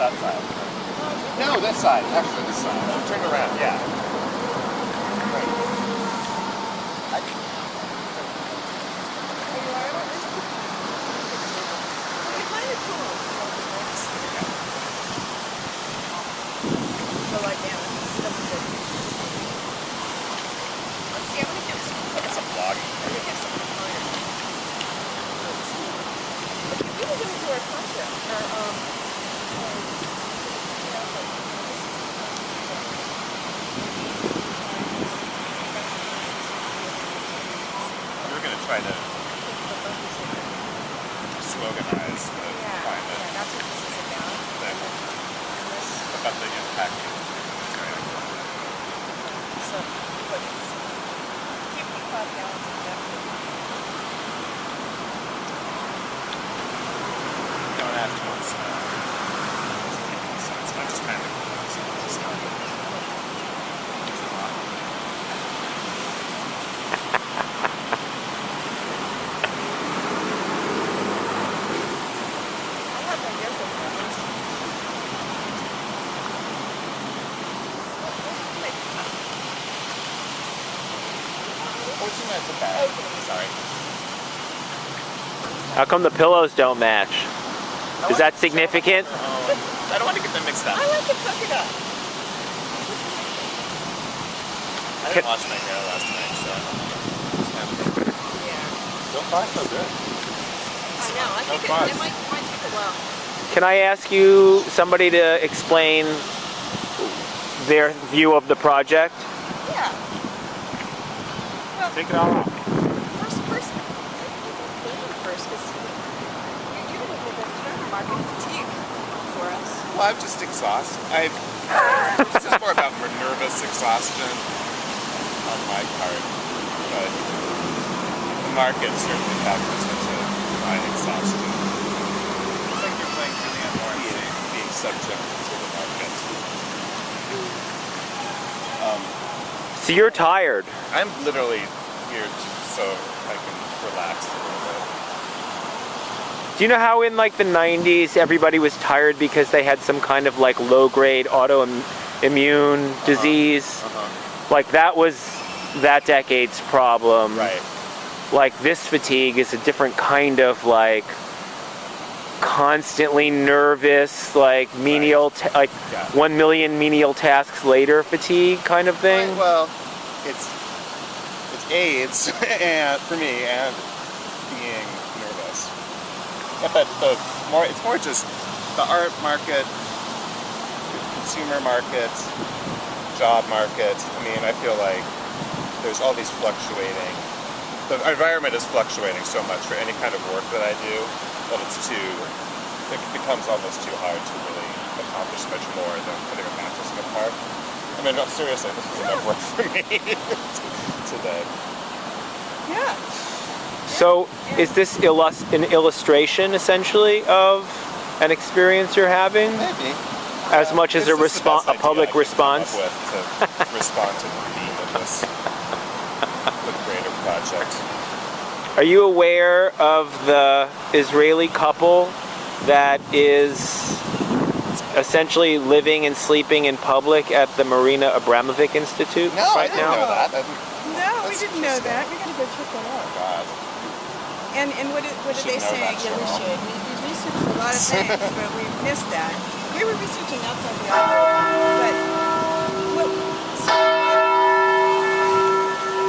that side. No, this side. Actually, this side. Turn around. Yeah. Right. Try to sloganize the climate. Yeah, that's what this is about. About the impact. So, what is 55 gallons of effort. Don't have to smell. So it's not just kind of Sorry. How come the pillows don't match? Is that significant? I don't want to get them mixed up. I like the polka dot. I didn't wash my hair last night, so. Yeah. So far, so good. I know. I think it might take a while. Can I ask you somebody to explain their view of the project? Yeah. Well, take it all off. First, because you're going to get the market fatigue for us. Well, I'm just exhausted. This is more about nervous exhaustion on my part, but the market certainly factors into my exhaustion. It's like you're playing really unwarranted, being subject to the market. So you're tired. I'm literally here so I can relax a little bit. Do you know how in like the 90s everybody was tired because they had some kind of like low-grade autoimmune disease? Like that was that decade's problem. Right. Like this fatigue is a different kind of like constantly nervous, like menial, like 1 million menial tasks later fatigue kind of thing. Right, well, it's AIDS and for me and being nervous. But it's more just the art market, consumer market, job market. I mean, I feel like there's all these fluctuating. The environment is fluctuating so much for any kind of work that I do that it becomes almost too hard to really accomplish much more than putting a mattress in a park. I mean, no, seriously, this is enough work for me today. Yeah. So is this an illustration essentially of an experience you're having? Maybe. As much as a public response? To respond to the theme of this greater project. Are you aware of the Israeli couple that is essentially living and sleeping in public at the Marina Abramovic Institute right now? No, we didn't know that. We gotta go check that out. Oh, God. And what did they say? Yeah, we should. We researched a lot of things, but we missed that. We were researching outside the island,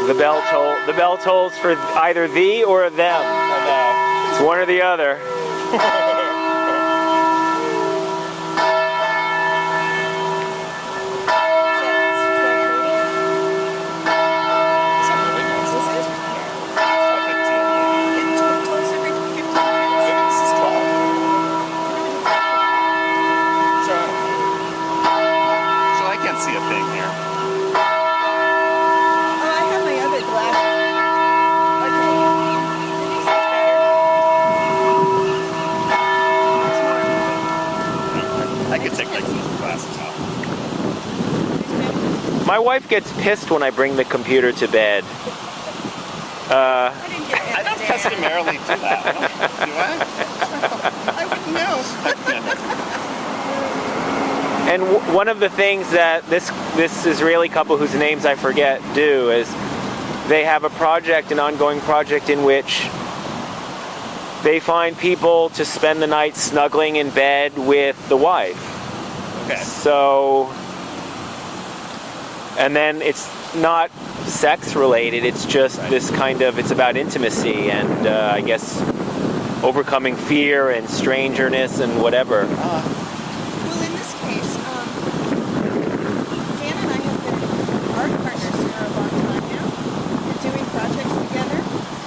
The bell tolls for either thee or them. It's one or the other. See a thing here. I have my other glasses. Okay. I could take my glasses off. My wife gets pissed when I bring the computer to bed. I don't customarily do that. Do I? I wouldn't know. And one of the things that this Israeli couple, whose names I forget, do is they have a project, an ongoing project, in which they find people to spend the night snuggling in bed with the wife. Okay. So, and then it's not sex related, it's just this kind of, it's about intimacy and I guess overcoming fear and strangeness and whatever. Well, in this case, Dan and I have been art partners for a long time now. We're doing projects together,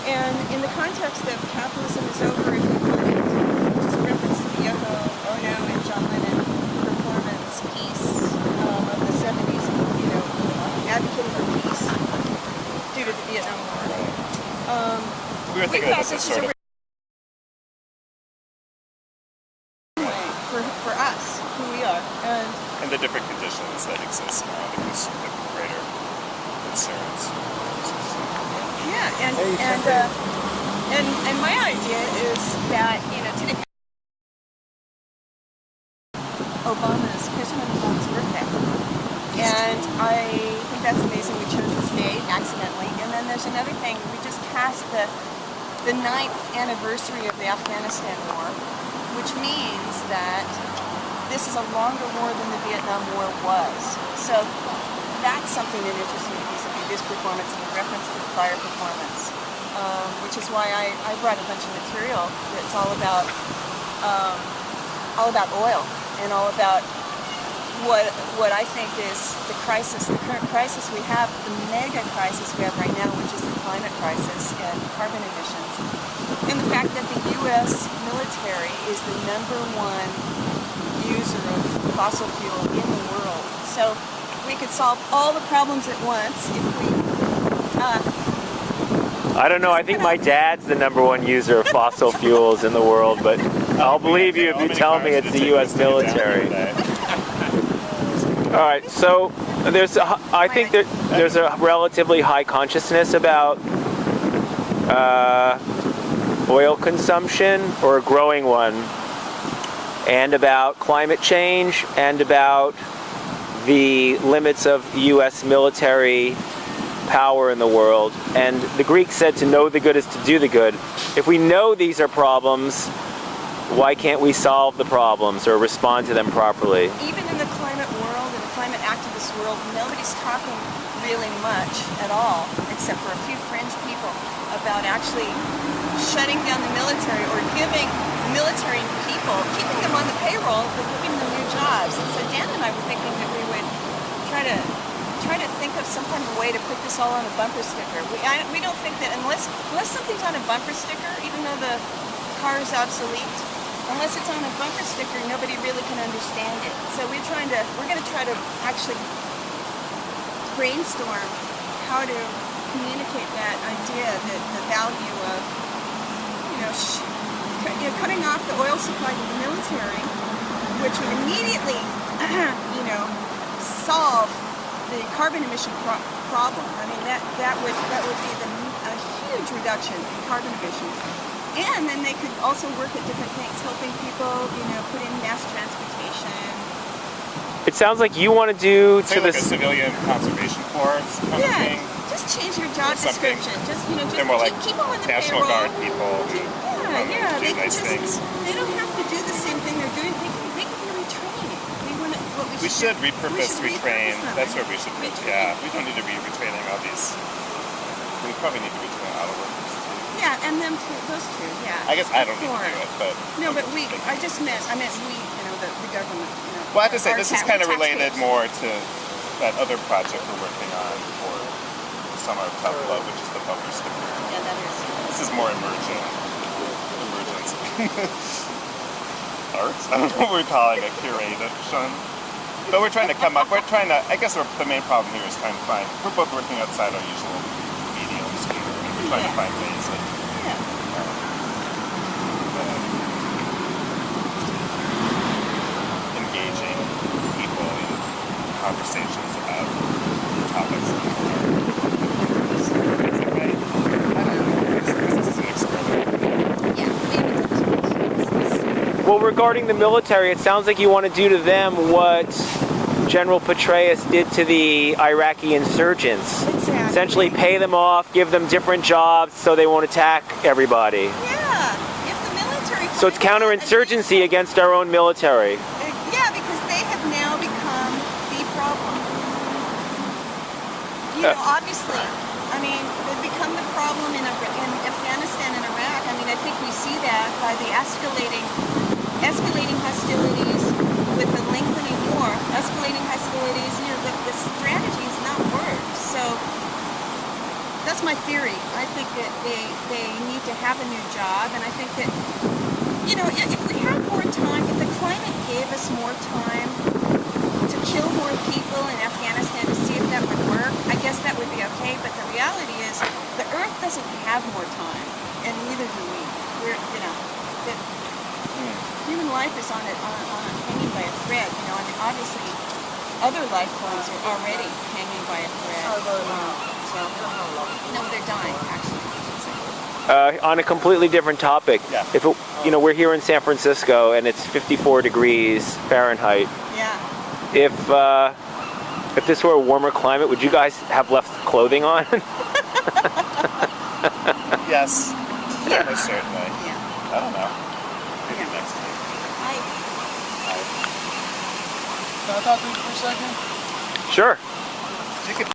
and in the context of Capitalism is Over If You Want It, which is a reference to the Yoko Ono and John Lennon performance piece of the 70s, advocating for peace due to the Vietnam War. We were thinking of this as sort of for us, who we are, and the different conditions that exist around the greater concerns. Yeah, and my idea is that today President Obama's birthday, and I think that's amazing. We chose this day accidentally, and then there's another thing. We just passed the 9th anniversary of the Afghanistan War, which means that this is a longer war than the Vietnam War was. So that's something that interests me vis-a-vis this performance in reference to the prior performance, which is why I brought a bunch of material that's all about oil and all about what I think is the crisis, the current crisis we have, the mega crisis we have right now, which is the climate crisis and carbon emissions. And the fact that the U.S. military is the #1 user of fossil fuel in the world. So we could solve all the problems at once if we... I don't know, I think my dad's the #1 user of fossil fuels in the world, but I'll believe you if you tell me it's the U.S. military. All right, so I think there's a relatively high consciousness about oil consumption, or a growing one, and about climate change, and about the limits of U.S. military power in the world. And the Greeks said to know the good is to do the good. If we know these are problems, why can't we solve the problems or respond to them properly? Even in the climate world and the climate activist world, nobody's talking really much at all, except for a few fringe people, about actually shutting down the military or giving military people, keeping them on the payroll, but giving them new jobs. And so Dan and I were thinking that we would try to think of some kind of way to put this all on a bumper sticker. We don't think that unless something's on a bumper sticker, even though the car is obsolete, unless it's on a bumper sticker, nobody really can understand it. So we're going to try to actually brainstorm how to communicate that idea, that the value of cutting off the oil supply to the military, which would immediately solve the carbon emission problem. I mean, that would be a huge reduction in carbon emissions. And then they could also work at different things, helping people, put in mass transportation. It sounds like you want to do to the civilian conservation corps kind of thing. Just change your job description. Just they're more like keep them on the National payroll. Guard people who do nice things. They don't have to do the same thing they're doing. They can be retrained. We should repurpose, retrain. That's where we should. Yeah, we don't need to be retraining all these. We probably need to retrain auto workers too. Yeah, and them too. Those two. Yeah. I guess I don't need to do it, but no, but we. I meant we. The government. Well, I have to say this is kind of related more to that other project we're working on for the summer of Tough Love, which is the bumper sticker. Yeah, that is. This is more emergent art. I don't know what we're calling it, curation. But we're trying to come up. I guess the main problem here is trying to find. We're both working outside our usual mediums here, and we're trying to find ways of engaging people in conversations about topics that are. Is it right? I don't know. This is an experiment. Well, we're regarding the military, it sounds like you want to do to them what General Petraeus did to the Iraqi insurgents. Exactly. Essentially pay them off, give them different jobs so they won't attack everybody. Yeah, if the military... So it's counterinsurgency against our own military. Yeah, because they have now become the problem. You know, obviously, I mean, they've become the problem in Afghanistan and Iraq. I mean, I think we see that by the escalating hostilities with the lengthening war, escalating hostilities, you know, the strategy has not worked. So that's my theory. I think that they need to have a new job, and I think that, you know, if we had more time, if the climate gave us more time to kill more people in Afghanistan to see if that would work, I guess that would be okay. But the reality is, the Earth doesn't have more time, and neither do we. We're, you know, human life is on hanging by a thread. You know, I mean, obviously, other life forms are already hanging by a thread. So, no, they're dying, actually. I should say. On a completely different topic, Yeah. if it, you know, we're here in San Francisco and it's 54 degrees Fahrenheit. Yeah. If this were a warmer climate, would you guys have left clothing on? Yes. Yeah. Most certainly. Yeah. I don't know. Maybe Yeah. next week. I Can I talk to you for a second? Sure. You could